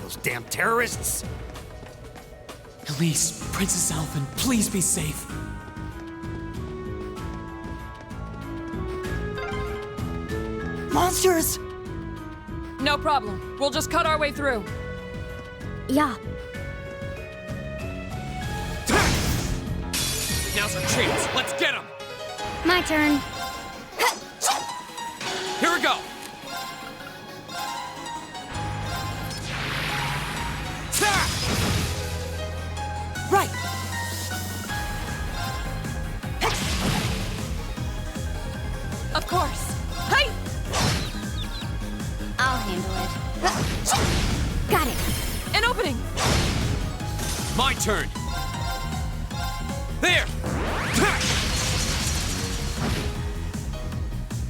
Those damn terrorists! Elise, Princess Alphen, please be safe. Monsters! No problem. We'll just cut our way through. Yeah. Now's our chance. Let's get them! My turn. Here we go! Right! Of course. Hey! I'll handle it. Got it. An opening! My turn! There!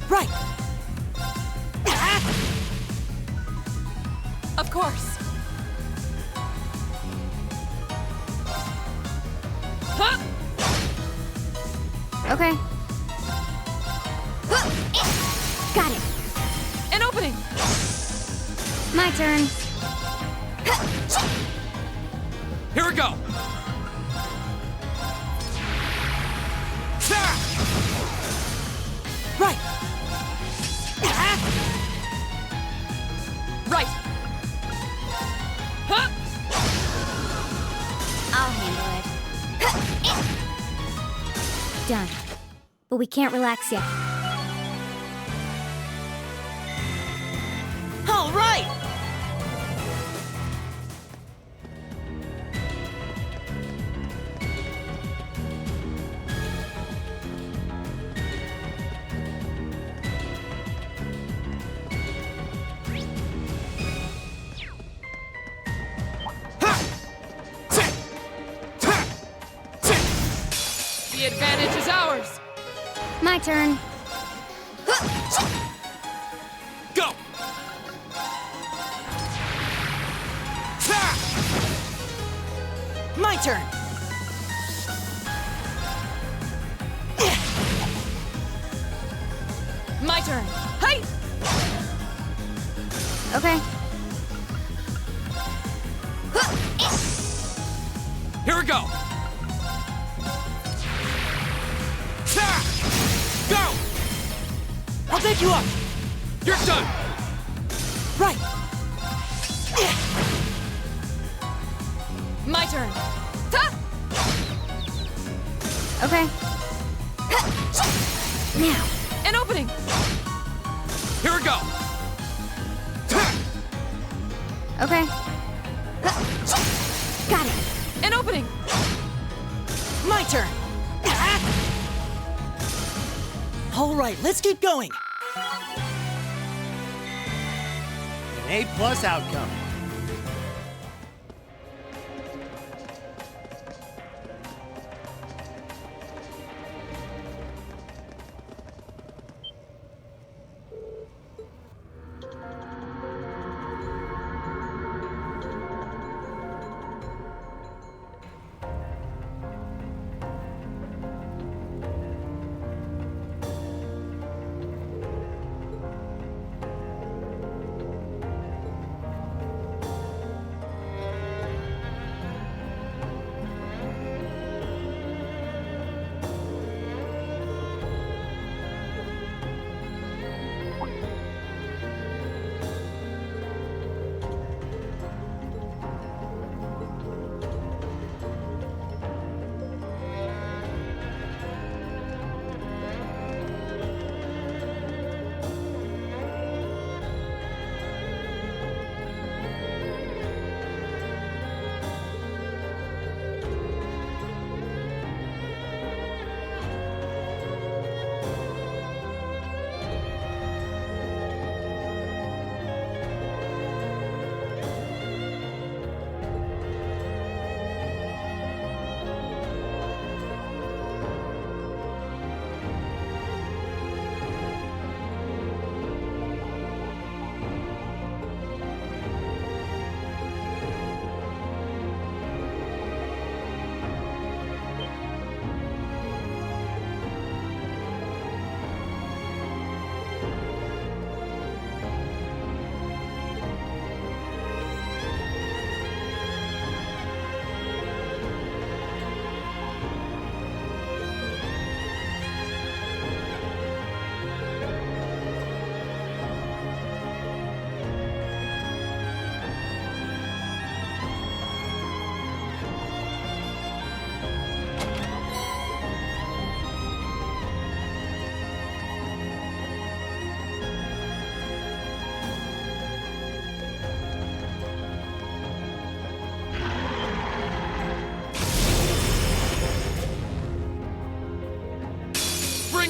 Right! Of course. Huh? Okay. Got it. An opening! My turn. Here we go! Right! Right! Huh? I'll handle it. Done. But we can't relax yet. All right! The advantage is ours! My turn. Go! My turn! My turn! Hey! Okay. Here we go! Go! I'll take you up! You're done! Right! My turn! Ta! Okay. Now. An opening! Here we go! Okay. Got it. An opening! My turn! All right, let's keep going! An A+ outcome.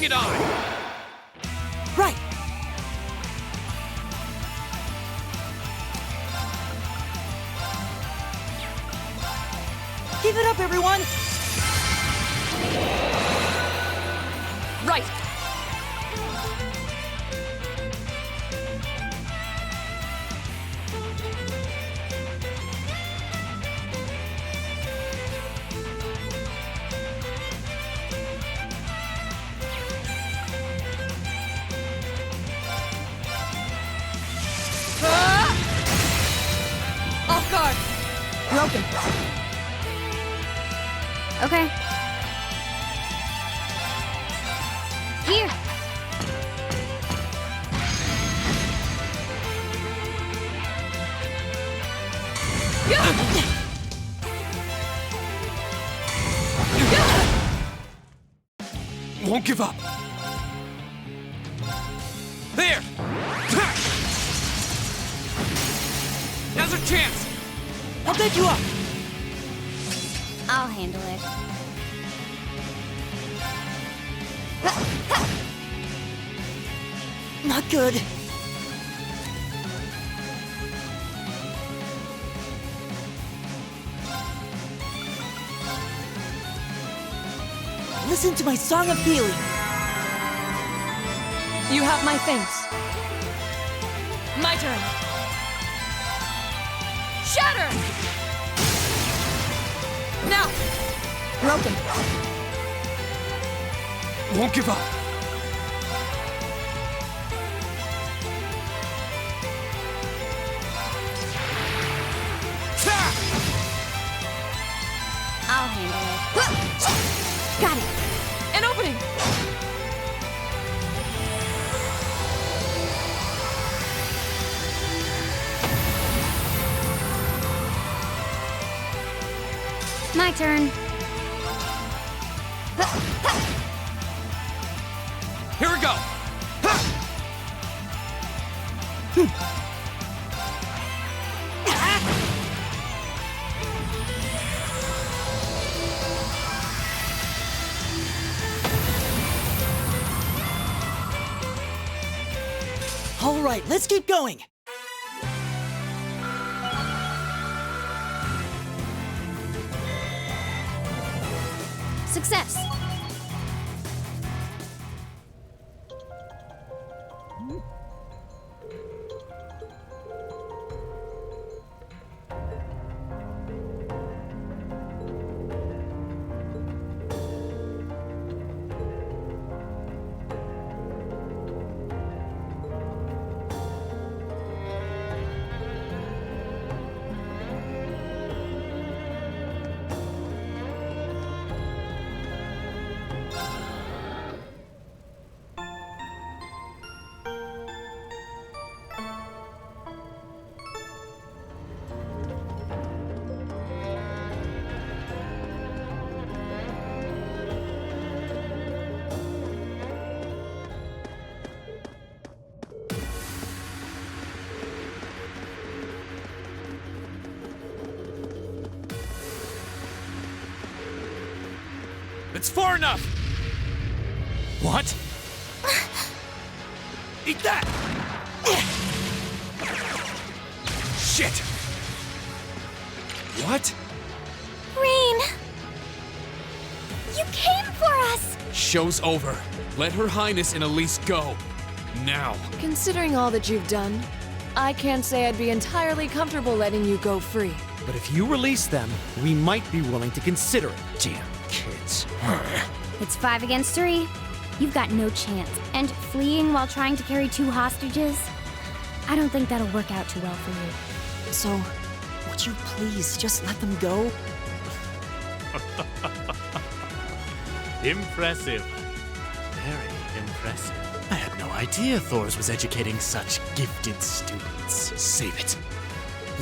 Bring it on! Right! Keep it up, everyone! Right! Ah! Off guard! Broken. Okay. Here. Won't give up. There! Now's our chance! I'll pick you up! I'll handle it. Not good. Listen to my song of healing. You have my thanks. My turn. Shatter! Now! Broken. Won't give up. I'll handle it. Got it. An opening! My turn. Here we go! All right, let's keep going. Success. It's far enough! What? Eat that! Shit! What? Rain! You came for us! Show's over. Let Her Highness and Elise go. Now. Considering all that you've done, I can't say I'd be entirely comfortable letting you go free. But if you release them, we might be willing to consider it. Damn kids. It's 5 against 3. You've got no chance. And fleeing while trying to carry 2 hostages? I don't think that'll work out too well for you. So, would you please just let them go? Impressive. Very impressive. I had no idea Thors was educating such gifted students. Save it.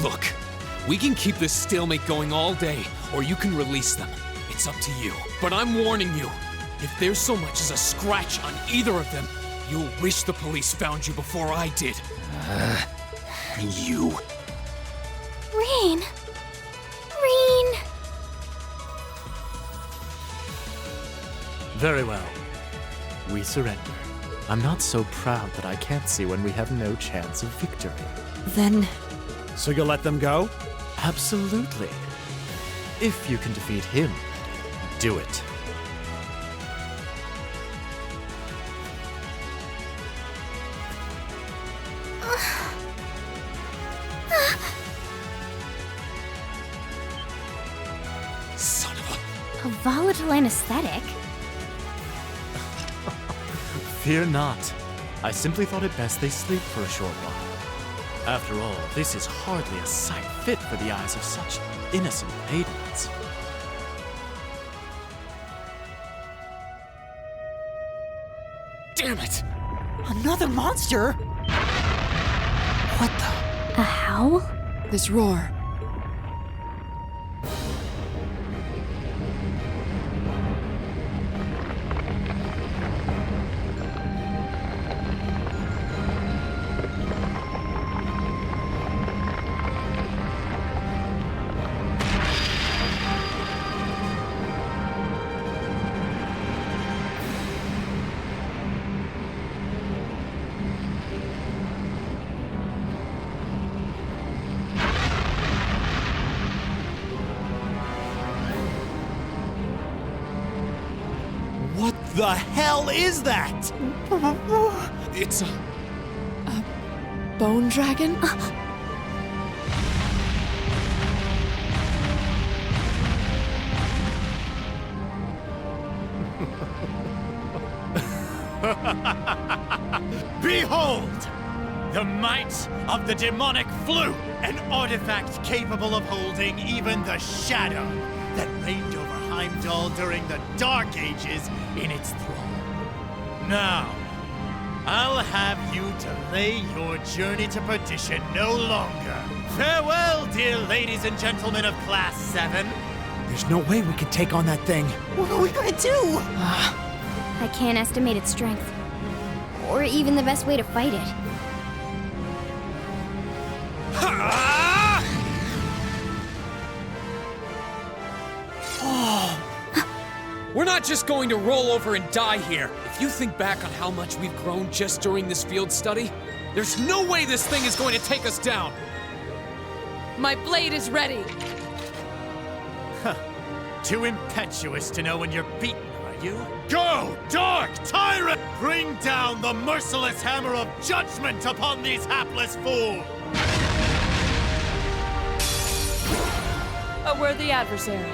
Look, we can keep this stalemate going all day, or you can release them. It's up to you. But I'm warning you, if there's so much as a scratch on either of them, you'll wish the police found you before I did. You. Rain! Rain! Very well. we surrender. I'm not so proud that I can't see when we have no chance of victory. Then, So you'll let them go? Absolutely. If you can defeat him, do it. Son of a... A volatile anesthetic? Fear not. I simply thought it best they sleep for a short while. After all, this is hardly a sight fit for the eyes of such innocent maidens. Damn it! another monster? What the? A howl? This roar. What the hell is that? It's a... Bone dragon? Behold! The might of the demonic flute! An artifact capable of holding even the shadow that reigned over Heimdall during the Dark Ages in its thrall. Now, I'll have you delay your journey to perdition no longer. Farewell, dear ladies and gentlemen of Class 7. There's no way we could take on that thing. What are we gonna do? I can't estimate its strength. Or even the best way to fight it. We're not just going to roll over and die here. If you think back on how much we've grown just during this field study, there's no way this thing is going to take us down. My blade is ready. Too impetuous to know when you're beaten, are you? Go, dark tyrant! Bring down the merciless hammer of judgment upon these hapless fools! A worthy adversary.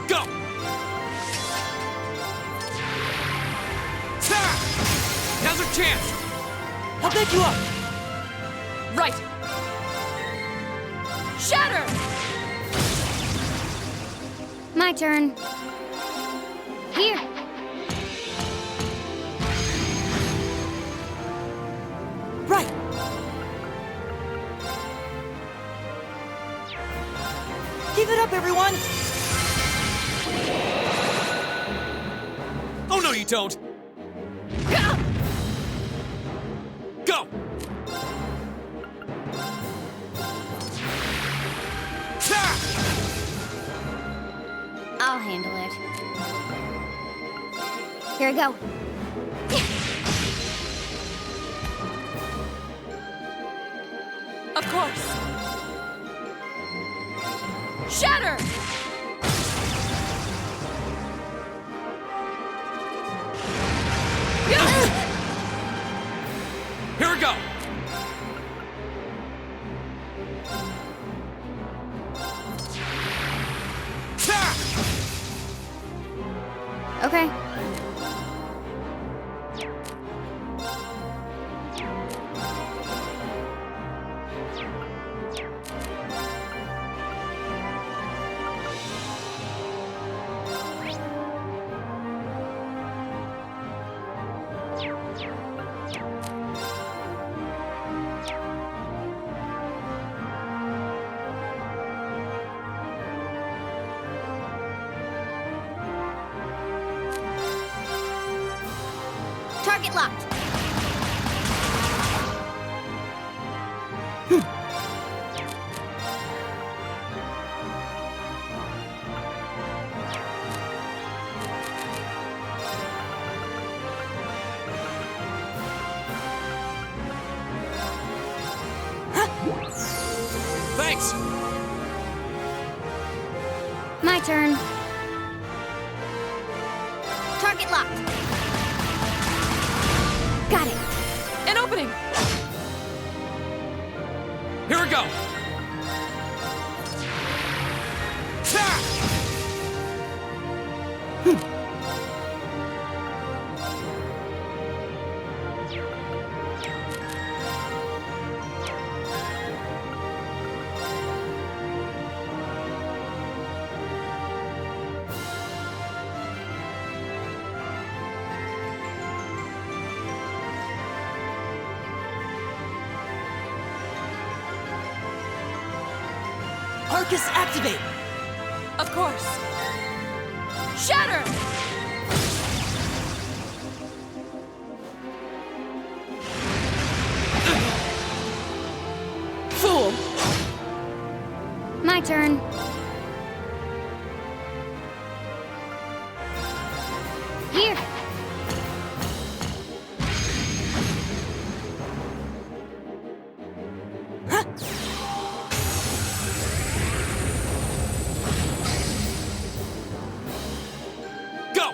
Go! Ta! Now's our chance! I'll pick you up. Right. Shatter! My turn. Here. Right. Give it up, everyone. Oh, no, you don't! Go! Ta! I'll handle it. Here we go. Of course. Shatter! Here we go! Ta! Okay. Target locked. Thanks! My turn. Target locked. Got it. An opening! Here we go! Ta! Arcus, activate! Of course. Shatter! Fool! My turn. Here. Go!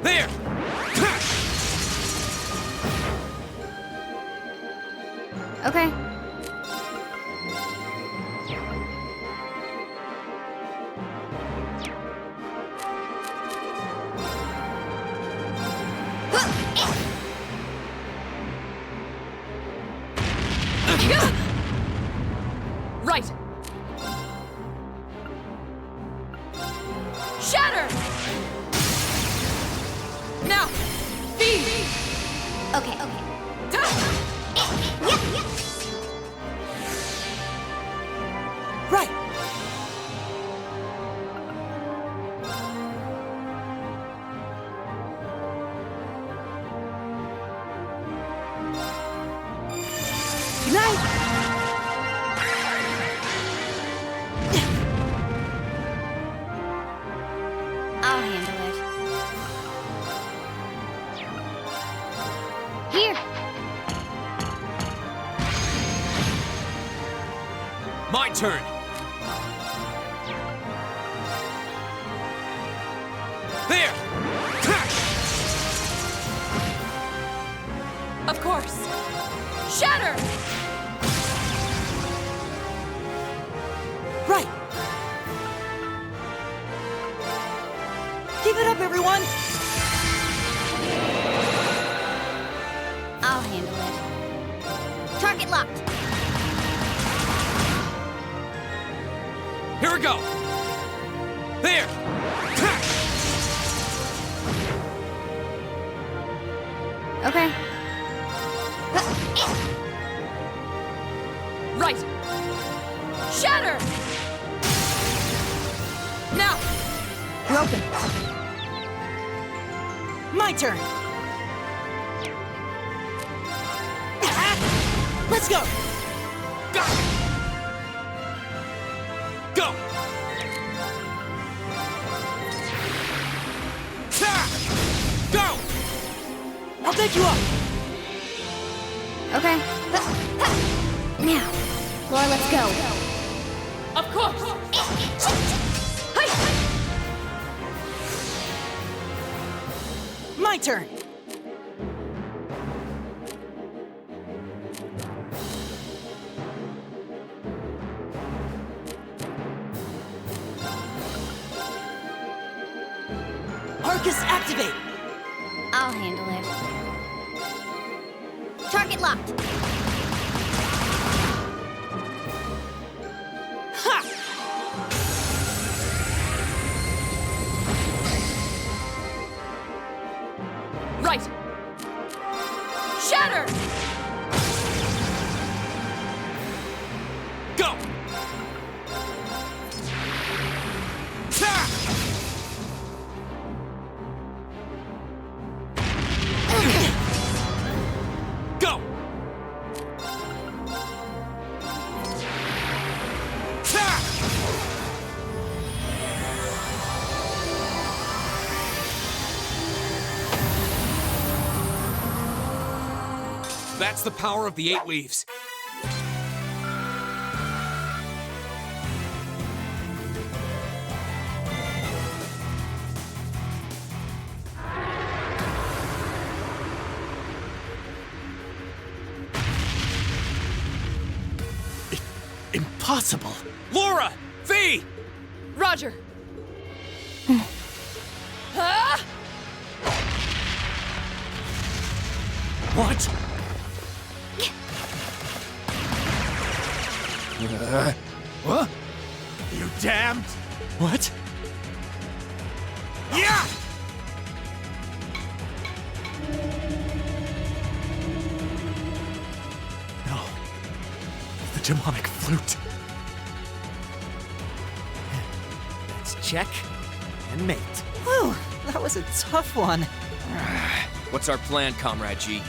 There! Okay. Right! Shatter! Now! Feed! Okay. Right! Good night! I'll handle it. Here. My turn! There! Of course! Shatter! Right! Keep it up, everyone! I'll handle it. Target locked. Here we go! There! Okay. Right! Shatter! Now! We're open. My turn! Let's go! Go! Go! Ta! Go! I'll pick you up! Okay. Now. Floor, let's go. Of course! My turn! Arcus, activate! I'll handle it. Target locked. Ha! Right! Shatter! Go! Ta! Go! Ta! That's the power of the 8 leaves. Impossible! Laura! V! Roger! Ah! What? What? You damned! What? Yeah! No. The demonic flute. Let's check and mate. Whew, that was a tough one. What's our plan, Comrade G?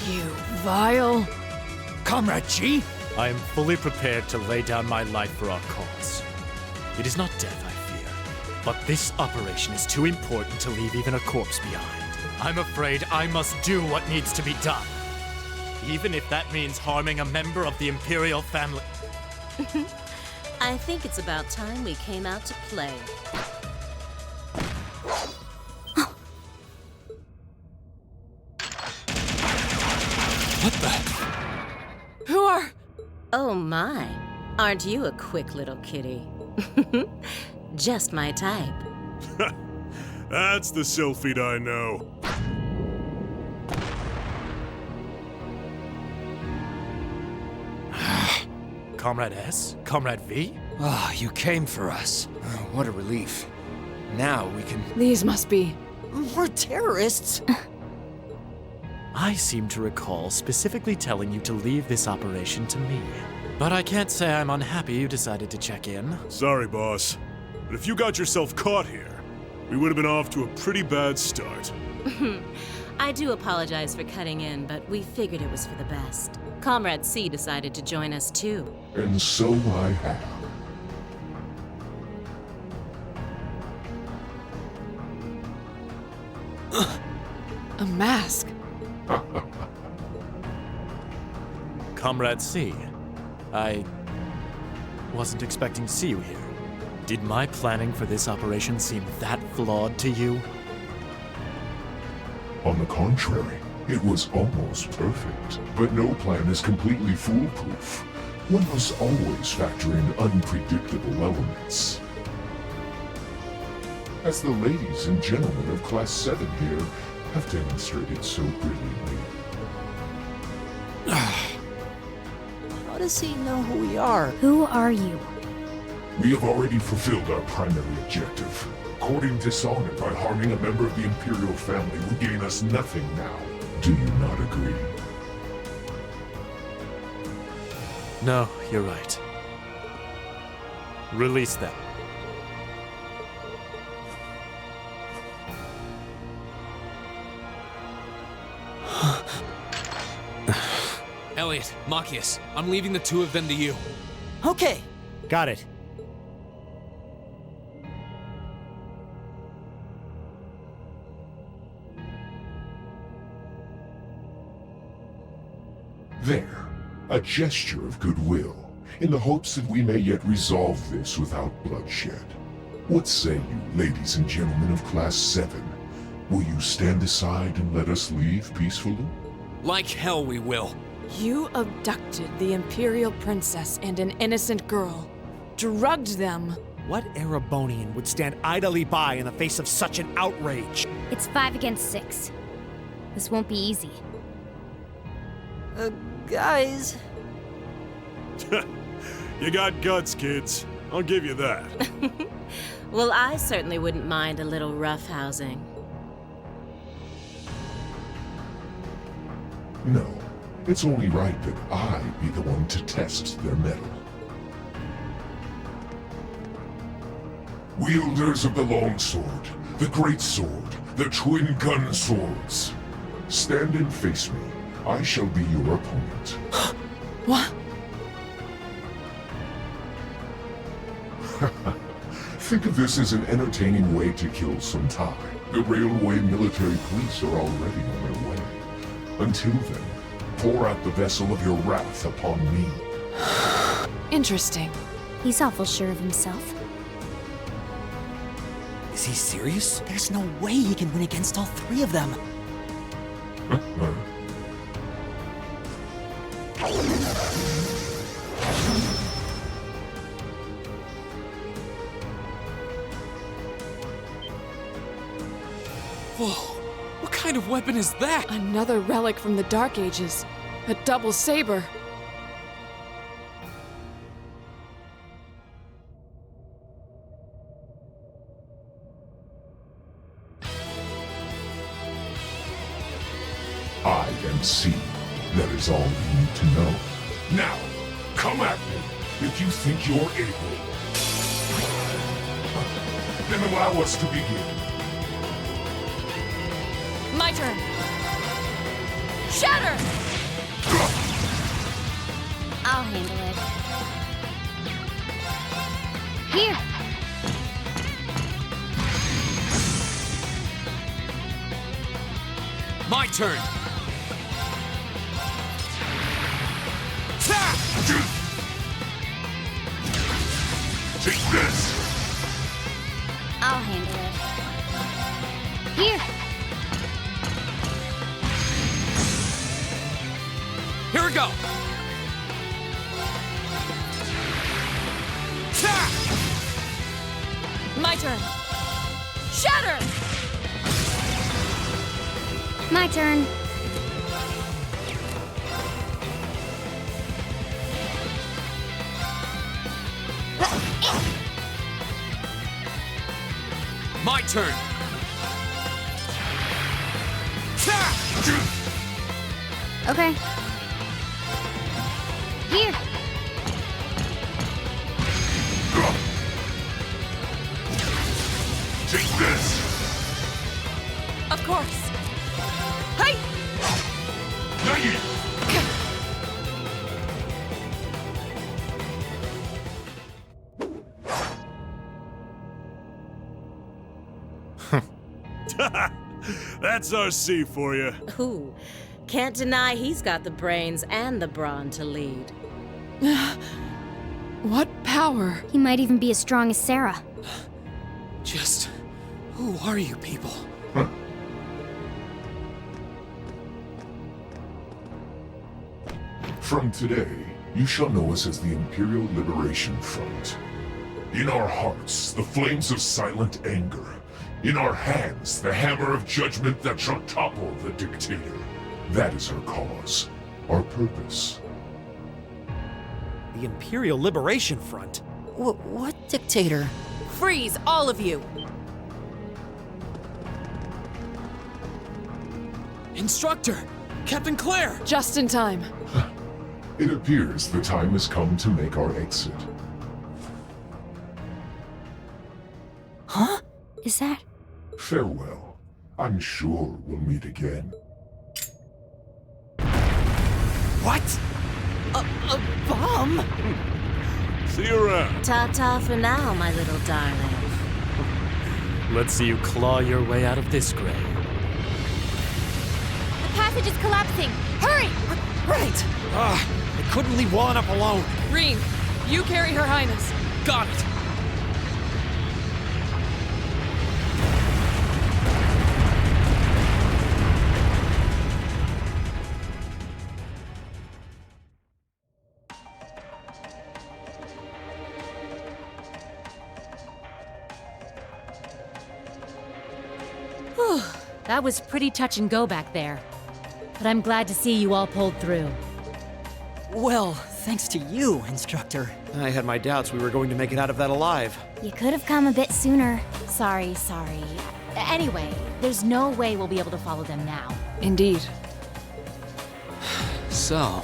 You vile. Comrade G? I am fully prepared to lay down my life for our cause. It is not death I fear, but this operation is too important to leave even a corpse behind. I'm afraid I must do what needs to be done, even if that means harming a member of the Imperial family. I think it's about time we came out to play. What the? Who are... Oh my, aren't you a quick little kitty? Just my type. That's the Sylphid I know. Comrade S? Comrade V? Ah, you came for us. What a relief. Now we can... These must be... We're terrorists. I seem to recall specifically telling you to leave this operation to me. But I can't say I'm unhappy you decided to check in. Sorry, boss. But if you got yourself caught here, we would have been off to a pretty bad start. I do apologize for cutting in, but we figured it was for the best. Comrade C decided to join us too. And so I have. a mask. Comrade C, I wasn't expecting to see you here. Did my planning for this operation seem that flawed to you? On the contrary, it was almost perfect. But no plan is completely foolproof. One must always factor in unpredictable elements. As the ladies and gentlemen of Class 7 here have demonstrated so brilliantly. How does he know who we are? Who are you? We have already fulfilled our primary objective. Courting dishonor by harming a member of the Imperial family would gain us nothing now. Do you not agree? No, you're right. Release them. Elliot, Machias, I'm leaving the two of them to you. Okay. Got it. There, a gesture of goodwill, in the hopes that we may yet resolve this without bloodshed. What say you, ladies and gentlemen of Class 7? Will you stand aside and let us leave peacefully? Like hell we will. You abducted the Imperial Princess and an innocent girl. Drugged them. What Erebonian would stand idly by in the face of such an outrage? It's 5 against 6. This won't be easy. Guys. You got guts, kids. I'll give you that. Well, I certainly wouldn't mind a little roughhousing. No, it's only right that I be the one to test their mettle. Wielders of the longsword, the great sword, the twin gun swords. Stand and face me. I shall be your opponent. What? Think of this as an entertaining way to kill some time. The railway military police are already on their way. Until then, pour out the vessel of your wrath upon me. Interesting. He's awful sure of himself. Is he serious? There's no way he can win against all three of them. Whoa, what kind of weapon is that? Another relic from the Dark Ages. A double saber. I am C. That is all you need to know. Now, come at me if you think you're able. Then allow us to begin. My turn. Shatter! I'll handle it. Here! My turn! Take this! I'll handle it. Here! Here we go! My turn. Shatter! My turn. My turn! Okay. Here! Take this! Of course. Hey! That's our C for you. Ooh, can't deny he's got the brains and the brawn to lead. What power? He might even be as strong as Sarah. Just... who are you people? From today, you shall know us as the Imperial Liberation Front. In our hearts, the flames of silent anger. In our hands, the hammer of judgment that shall topple the dictator. That is our cause, our purpose. The Imperial Liberation Front? What dictator? Freeze, all of you! Instructor! Captain Claire! Just in time. It appears the time has come to make our exit. Huh? Is that... Farewell. I'm sure we'll meet again. What? A bomb? See you around. Ta-ta for now, my little darling. Let's see you claw your way out of this grave. The passage is collapsing! Hurry! Right! I couldn't leave Juan up alone. Rean, you carry Her Highness. Got it! Whew, that was pretty touch and go back there. But I'm glad to see you all pulled through. Well, thanks to you, Instructor. I had my doubts we were going to make it out of that alive. You could have come a bit sooner. Sorry. Anyway, there's no way we'll be able to follow them now. Indeed. So,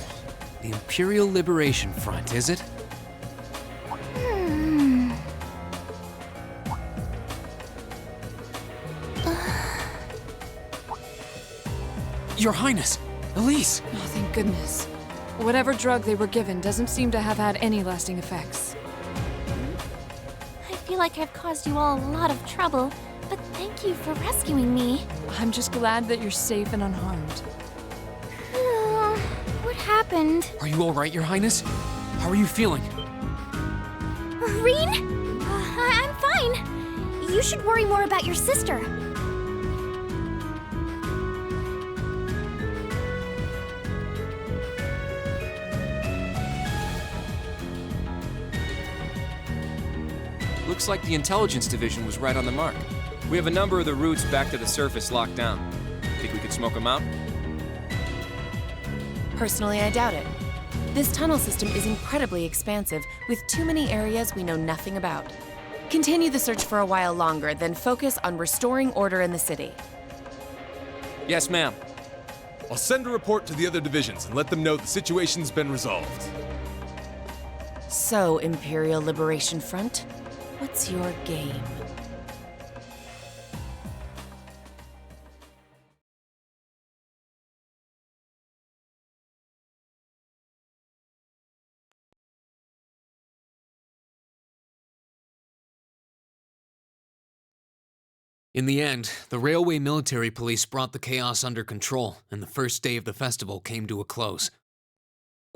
the Imperial Liberation Front, is it? Your Highness! Elise! Oh, thank goodness. Whatever drug they were given doesn't seem to have had any lasting effects. feel like I've caused you all a lot of trouble, but thank you for rescuing me. I'm just glad that you're safe and unharmed. What happened? Are you all right, Your Highness? How are you feeling? Reen? I'm fine. You should worry more about your sister. Looks like the intelligence division was right on the mark. We have a number of the routes back to the surface locked down. Think we could smoke them out? Personally, I doubt it. This tunnel system is incredibly expansive, with too many areas we know nothing about. Continue the search for a while longer, then focus on restoring order in the city. Yes, ma'am. I'll send a report to the other divisions and let them know the situation's been resolved. So, Imperial Liberation Front, what's your game? In the end, the Railway Military Police brought the chaos under control, and the first day of the festival came to a close.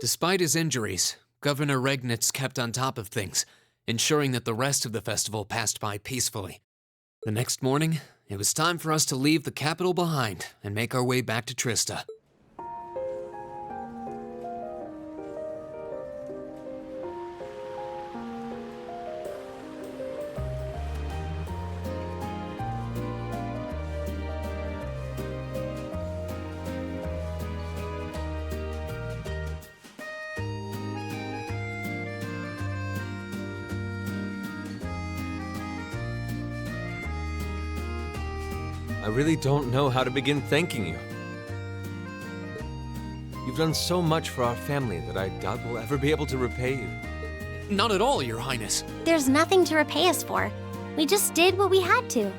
Despite his injuries, Governor Regnitz kept on top of things, ensuring that the rest of the festival passed by peacefully. The next morning, it was time for us to leave the capital behind and make our way back to Trista. I really don't know how to begin thanking you. You've done so much for our family that I doubt we'll ever be able to repay you. Not at all, Your Highness. There's nothing to repay us for. We just did what we had to.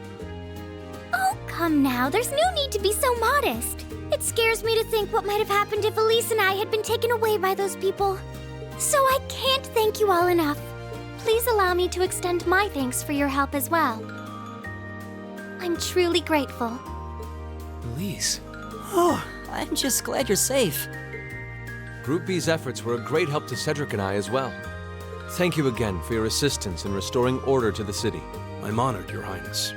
Oh, come now. There's no need to be so modest. It scares me to think what might have happened if Elise and I had been taken away by those people. So I can't thank you all enough. Please allow me to extend my thanks for your help as well. I'm truly grateful. Elise. Oh, I'm just glad you're safe. Group B's efforts were a great help to Cedric and I as well. Thank you again for your assistance in restoring order to the city. I'm honored, Your Highness.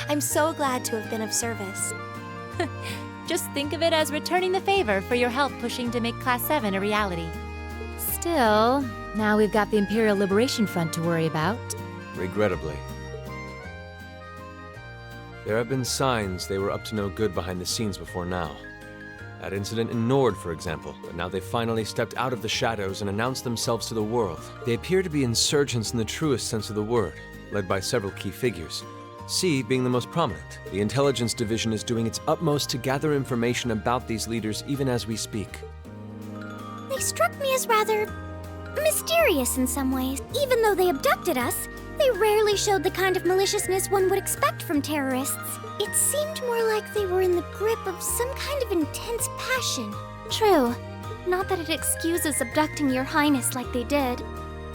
I'm so glad to have been of service. Just think of it as returning the favor for your help pushing to make Class 7 a reality. Still, now we've got the Imperial Liberation Front to worry about. Regrettably. There have been signs they were up to no good behind the scenes before now. That incident in Nord, for example, but now they've finally stepped out of the shadows and announced themselves to the world. They appear to be insurgents in the truest sense of the word, led by several key figures. C being the most prominent. The intelligence division is doing its utmost to gather information about these leaders even as we speak. They struck me as rather mysterious in some ways. Even though they abducted us, they rarely showed the kind of maliciousness one would expect from terrorists. It seemed more like they were in the grip of some kind of intense passion. True. Not that it excuses abducting your highness like they did.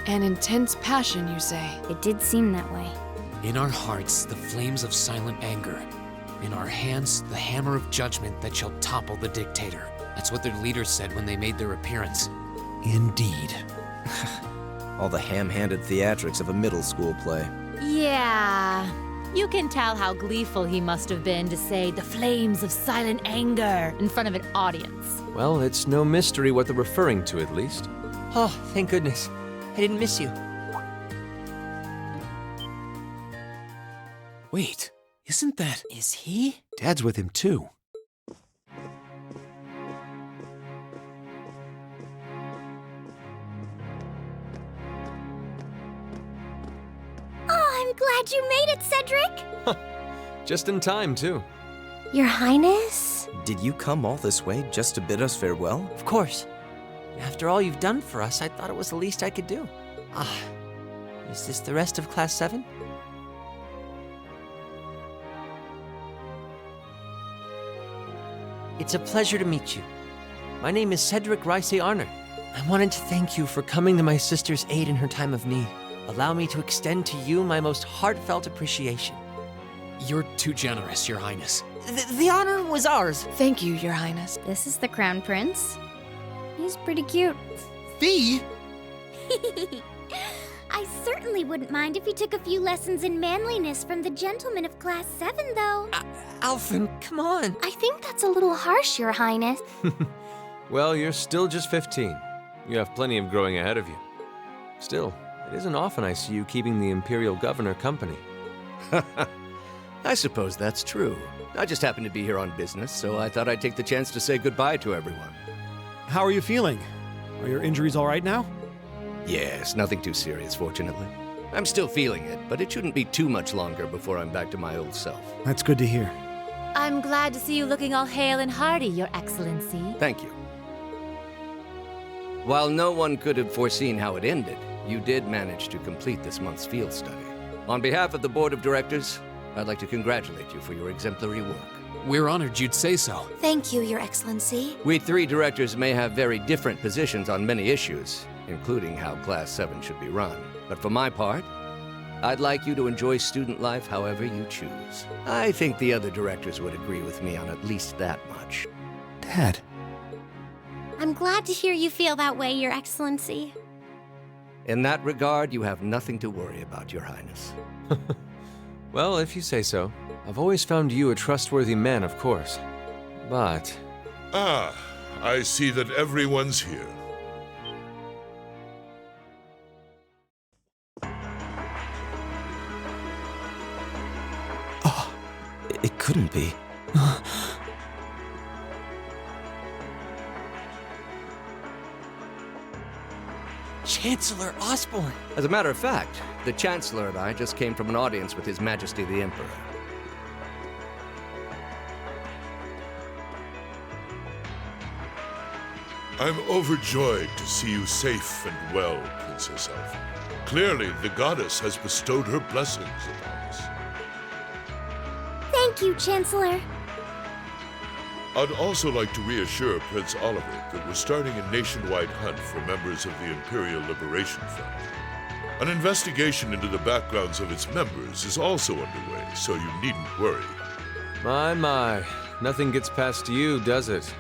An intense passion, you say? It did seem that way. In our hearts, the flames of silent anger. In our hands, the hammer of judgment that shall topple the dictator. That's what their leaders said when they made their appearance. Indeed. All the ham-handed theatrics of a middle school play. Yeah. You can tell how gleeful he must have been to say the flames of silent anger in front of an audience. Well, it's no mystery what they're referring to, at least. Oh, thank goodness. I didn't miss you. Wait, isn't that... Is he? Dad's with him too. Oh, I'm glad you made it, Cedric! Just in time, too. Your Highness? Did you come all this way just to bid us farewell? Of course. After all you've done for us, I thought it was the least I could do. Is this the rest of Class 7? It's a pleasure to meet you. My name is Cedric Rice Arner. I wanted to thank you for coming to my sister's aid in her time of need. allow me to extend to you my most heartfelt appreciation. You're too generous, Your Highness. The honor was ours. Thank you, Your Highness. This is the Crown Prince. He's pretty cute. Fee? I certainly wouldn't mind if he took a few lessons in manliness from the gentleman of Class 7, though. Alphen, come on. I think that's a little harsh, Your Highness. Well, you're still just 15. You have plenty of growing ahead of you. Still, it isn't often I see you keeping the Imperial Governor company. I suppose that's true. I just happened to be here on business, so I thought I'd take the chance to say goodbye to everyone. How are you feeling? Are your injuries all right now? Yes, nothing too serious, fortunately. I'm still feeling it, but it shouldn't be too much longer before I'm back to my old self. That's good to hear. I'm glad to see you looking all hale and hearty, Your Excellency. Thank you. While no one could have foreseen how it ended, you did manage to complete this month's field study. On behalf of the Board of Directors, I'd like to congratulate you for your exemplary work. We're honored you'd say so. Thank you, Your Excellency. We 3 directors may have very different positions on many issues, including how Class 7 should be run. But for my part, I'd like you to enjoy student life however you choose. I think the other directors would agree with me on at least that much. Dad. I'm glad to hear you feel that way, Your Excellency. In that regard, you have nothing to worry about, Your Highness. Well, if you say so. I've always found you a trustworthy man, of course. But... Ah, I see that everyone's here. Oh, it couldn't be. Chancellor Osborne. As a matter of fact, the Chancellor and I just came from an audience with His Majesty the Emperor. I'm overjoyed to see you safe and well, Princess Elf. Clearly, the goddess has bestowed her blessings upon us. Thank you, Chancellor. I'd also like to reassure Prince Oliver that we're starting a nationwide hunt for members of the Imperial Liberation Front. An investigation into the backgrounds of its members is also underway, so you needn't worry. My. Nothing gets past you, does it?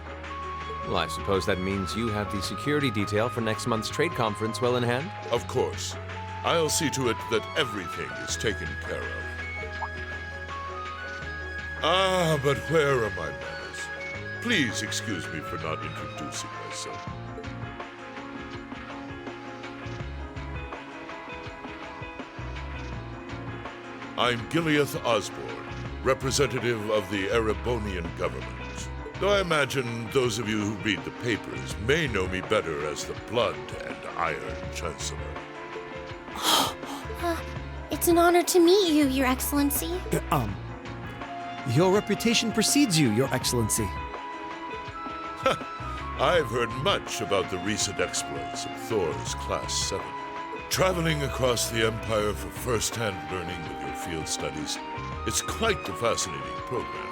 Well, I suppose that means you have the security detail for next month's trade conference well in hand? Of course. I'll see to it that everything is taken care of. Ah, but where are my manners? Please excuse me for not introducing myself. I'm Gileath Osborne, representative of the Erebonian government. Though I imagine those of you who read the papers may know me better as the Blood and Iron Chancellor. It's an honor to meet you, Your Excellency. Your reputation precedes you, Your Excellency. I've heard much about the recent exploits of Thor's Class 7. Traveling across the Empire for first-hand learning with your field studies, it's quite a fascinating program.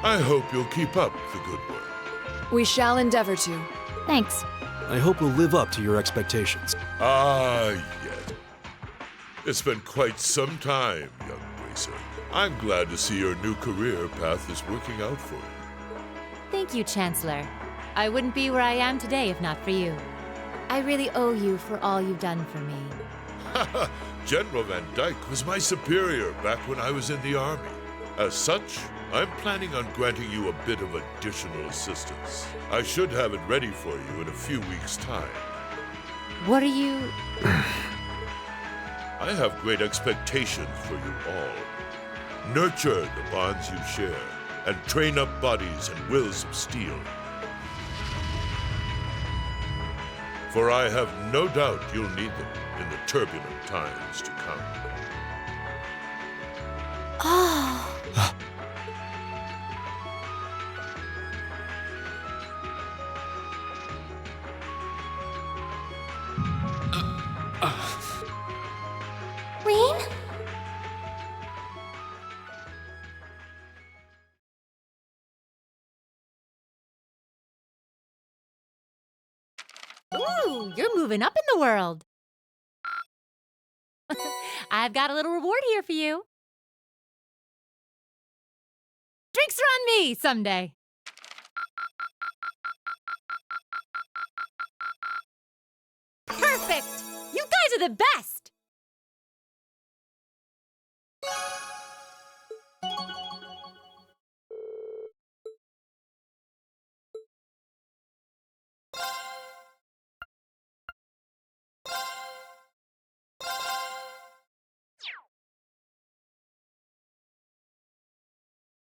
I hope you'll keep up the good work. We shall endeavor to. Thanks. I hope we'll live up to your expectations. Ah, yes. It's been quite some time, young Bracer. I'm glad to see your new career path is working out for you. Thank you, Chancellor. I wouldn't be where I am today if not for you. I really owe you for all you've done for me. General Van Dyke was my superior back when I was in the Army. As such, I'm planning on granting you a bit of additional assistance. I should have it ready for you in a few weeks' time. What are you... I have great expectations for you all. Nurture the bonds you share, and train up bodies and wills of steel. For I have no doubt you'll need them in the turbulent times to come. Oh. Rain? Ooh, you're moving up in the world. I've got a little reward here for you. Drinks are on me someday. Perfect! You guys are the best!